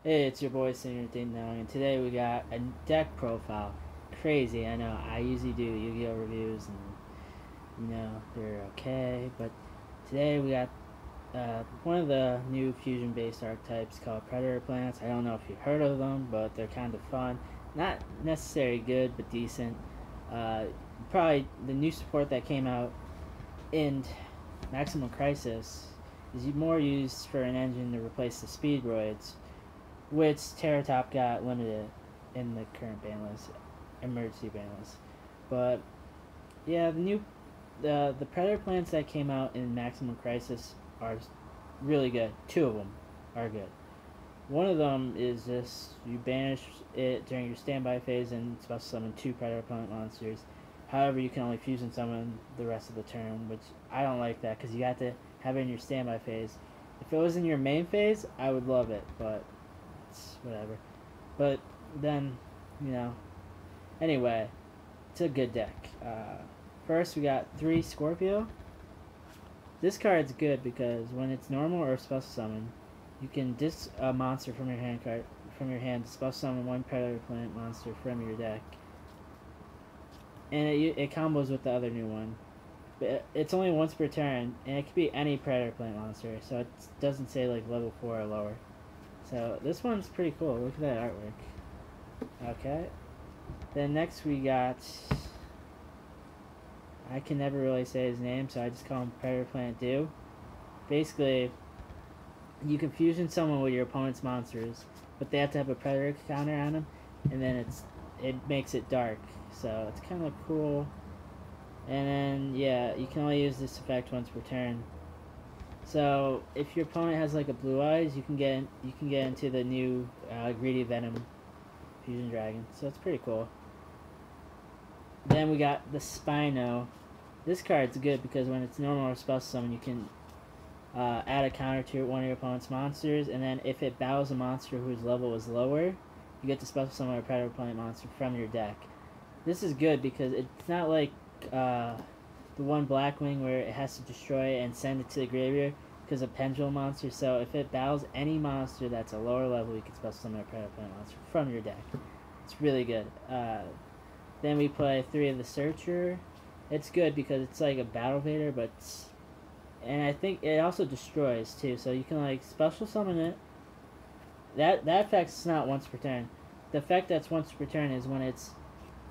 Hey, it's your boy Senior Ding Dong, and today we got a deck profile. Crazy, I know. I usually do Yu-Gi-Oh reviews, and they're okay. But today we got one of the new fusion-based archetypes called Predaplants. I don't know if you've heard of them, but they're kind of fun. Not necessarily good, but decent. Uh, Probably the new support that came out in Maximum Crisis is more used for an engine to replace the Speedroids, which Terratop got limited in the current ban list, emergency ban list. But yeah, the Predator plants that came out in Maximum Crisis are really good. Two of them are good. One of them is just you banish it during your standby phase and special summon two Predator plant monsters. However, you can only fusion summon the rest of the turn, which I don't like that because you got to have it in your standby phase. If it was in your main phase, I would love it, but it's whatever. But then, you know, anyway, it's a good deck. First, we got 3 Scorpio. This card's good because when it's normal or special summon, you can disc a monster from your hand to special summon one Predator Plant monster from your deck, and it combos with the other new one. But it's only once per turn, and it could be any Predator Plant monster, so it doesn't say like level 4 or lower. So this one's pretty cool. Look at that artwork. Okay. Then next we got, I can never really say his name, so I just call him Predator Plant Do. Basically, you can fusion someone with your opponent's monsters, but they have to have a Predator counter on them, and then it makes it dark. So it's kind of cool. And then yeah, you can only use this effect once per turn. So if your opponent has like a Blue Eyes, you can get into the new Greedy Venom Fusion Dragon. So it's pretty cool. Then we got the Spino. This card's good because when it's normal or special summon, you can add a counter to one of your opponent's monsters, and then if it battles a monster whose level is lower, you get to special summon a Predator Plant monster from your deck. This is good because it's not like the one Blackwing where it has to destroy and send it to the graveyard because of Pendulum monster. So if it battles any monster that's a lower level, you can special summon a Predator Plant monster from your deck. It's really good. Then we play 3 of the Searcher. It's good because it's like a Battle Vader, but and I think it also destroys too. So you can like special summon it. That effect's not once per turn. The effect that's once per turn is when it's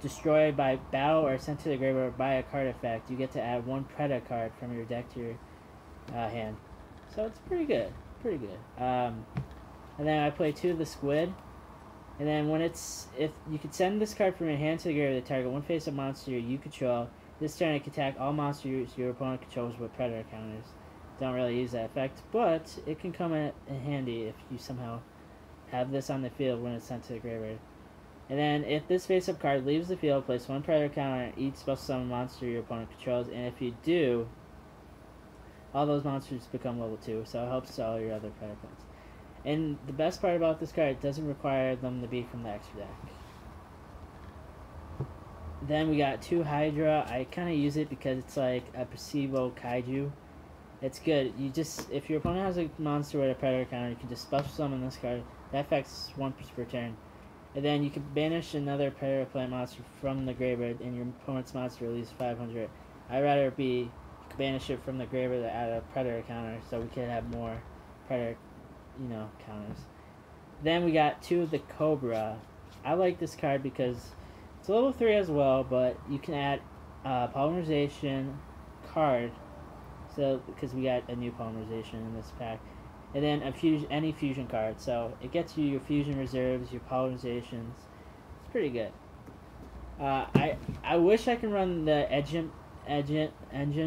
destroyed by battle or sent to the graveyard by a card effect. You get to add 1 Preda card from your deck to your hand. So it's pretty good. Pretty good. And then I play 2 of the Squid. And then if you could send this card from your hand to the graveyard to target one face-up monster you control. This turn it can attack all monsters your opponent controls with Predator counters. Don't really use that effect, but it can come in handy if you somehow have this on the field when it's sent to the graveyard. And then if this face-up card leaves the field, place 1 Predator counter on each special summon monster your opponent controls, and if you do, all those monsters become level 2, so it helps all your other Predator plants. And the best part about this card, it doesn't require them to be from the extra deck. Then we got 2 Hydra. I kind of use it because it's like a Perceivo Kaiju. It's good. If your opponent has a monster with a Predator counter, you can just special summon this card. That affects 1 per turn. And then you can banish another Predator Plant monster from the graveyard, and your opponent's monster releases 500. I'd rather banish it from the graveyard to add a Predator counter, so we can have more Predator, counters. Then we got 2 of the Cobra. I like this card because it's level 3 as well, but you can add polymerization card. So because we got a new polymerization in this pack. And then any fusion card. So it gets you your fusion reserves, your polymerizations. It's pretty good. I wish I could run the engine,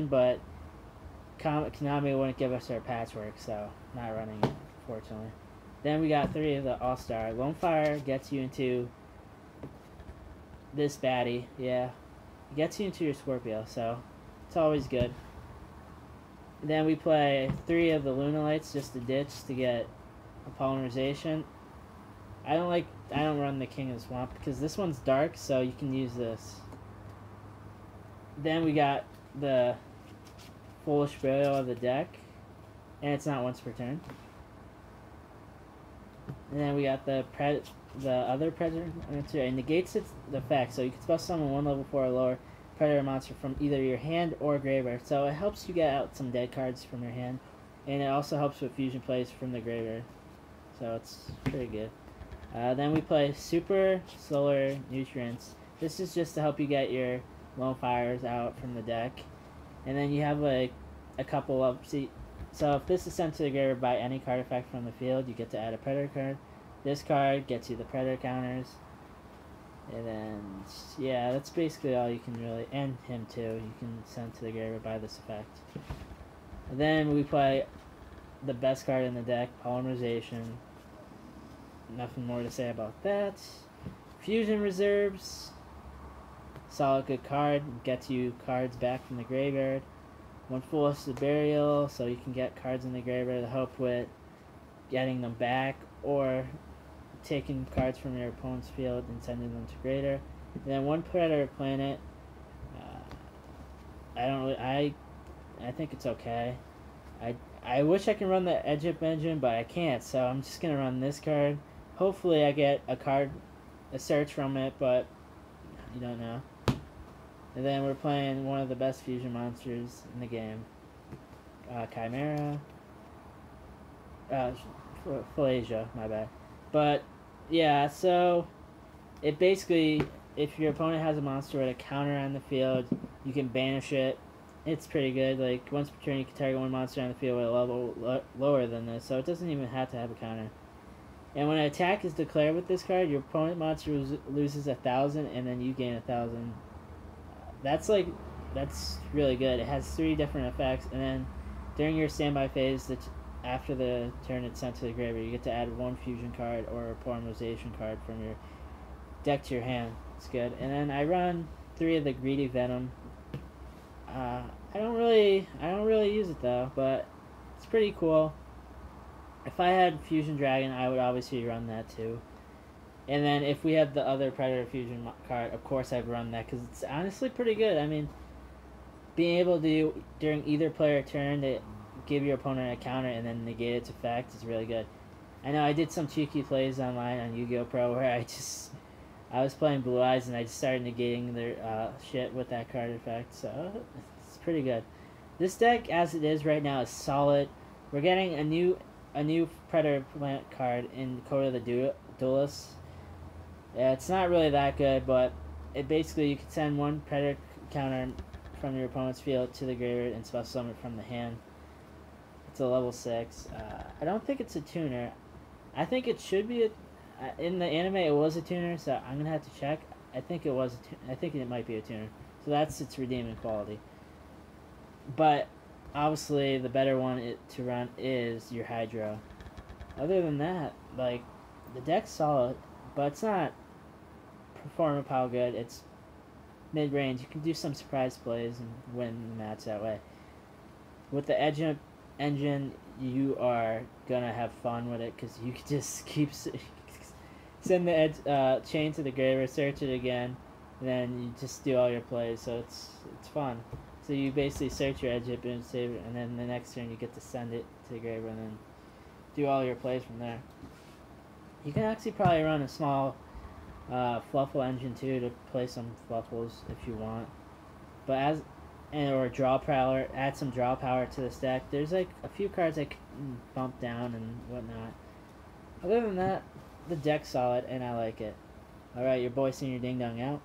but Konami wouldn't give us our patchwork, so not running it, unfortunately. Then we got 3 of the All-Star. Lone Fire gets you into this baddie, yeah. It gets you into your Scorpio, so it's always good. Then we play 3 of the Lunalights just to ditch to get a polymerization. I don't run the King of the Swamp because this one's dark, so you can use this. Then we got the Foolish Burial of the deck, and it's not once per turn. And then we got the other Predator monster. It negates its effect, so you can spell summon one level 4 or lower Predator monster from either your hand or graveyard. So it helps you get out some dead cards from your hand, and it also helps with fusion plays from the graveyard. So it's pretty good. Then we play Super Solar Nutrients. This is just to help you get your lone fires out from the deck. And then you have like a couple of... So if this is sent to the graveyard by any card effect from the field, you get to add a Predator card. This card gets you the Predator counters. And then, yeah, that's basically all you can really... And him too. You can send to the graveyard by this effect. And then we play the best card in the deck, Polymerization. Nothing more to say about that. Fusion Reserves. Solid good card. Gets you cards back from the graveyard. One Foolish Burial, so you can get cards in the graveyard to help with getting them back, or taking cards from your opponent's field and sending them to greater. And then one Predator Planet. I think it's okay. I wish I could run the Egypt engine, but I can't, so I'm just gonna run this card. Hopefully I get a search from it, but you don't know. And then we're playing one of the best fusion monsters in the game, Chimera. Phalasia, my bad. But yeah, so it basically, if your opponent has a monster with a counter on the field, you can banish it. It's pretty good. Like, once per turn, you can target one monster on the field with a level lower than this, so it doesn't even have to have a counter. And when an attack is declared with this card, your opponent monster loses 1,000, and then you gain 1,000. That's really good. It has 3 different effects, and then during your standby phase, after the turn it's sent to the graveyard, you get to add 1 fusion card or a polymerization card from your deck to your hand. It's good. And then I run 3 of the Greedy Venom. I don't really use it though, but it's pretty cool. If I had Fusion Dragon, I would obviously run that too. And then if we had the other Predator Fusion card, of course I'd run that, because it's honestly pretty good. I mean, being able to, during either player turn, to give your opponent a counter and then negate its effect is really good. I know I did some cheeky plays online on Yu-Gi-Oh! Pro where I was playing Blue Eyes and I just started negating their shit with that card effect, so it's pretty good. This deck, as it is right now, is solid. We're getting a new Predaplant card in Coda the Duelist. Yeah, it's not really that good, but it basically, you can send 1 Predator counter from your opponent's field to the graveyard and special summon it from the hand. It's a level 6. I don't think it's a tuner. I think it should be in the anime it was a tuner, so I'm gonna have to check. I think it was I think it might be a tuner. So that's its redeeming quality. But obviously the better one to run is your Hydro. Other than that, like, the deck's solid, but it's not performing power good. It's mid-range. You can do some surprise plays and win the match that way. With the engine, you are gonna have fun with it, because you can just keep send the chain to the graveyard, search it again, and then you just do all your plays. So it's fun. So you basically search your Egypt and save it, and then the next turn you get to send it to the graveyard and then do all your plays from there. You can actually probably run a small Fluffle engine too to play some Fluffles if you want. But or Draw Prowler, add some draw power to this deck. There's like a few cards I can bump down and whatnot. Other than that, the deck's solid and I like it. Alright, your boy Senior Ding Dong out.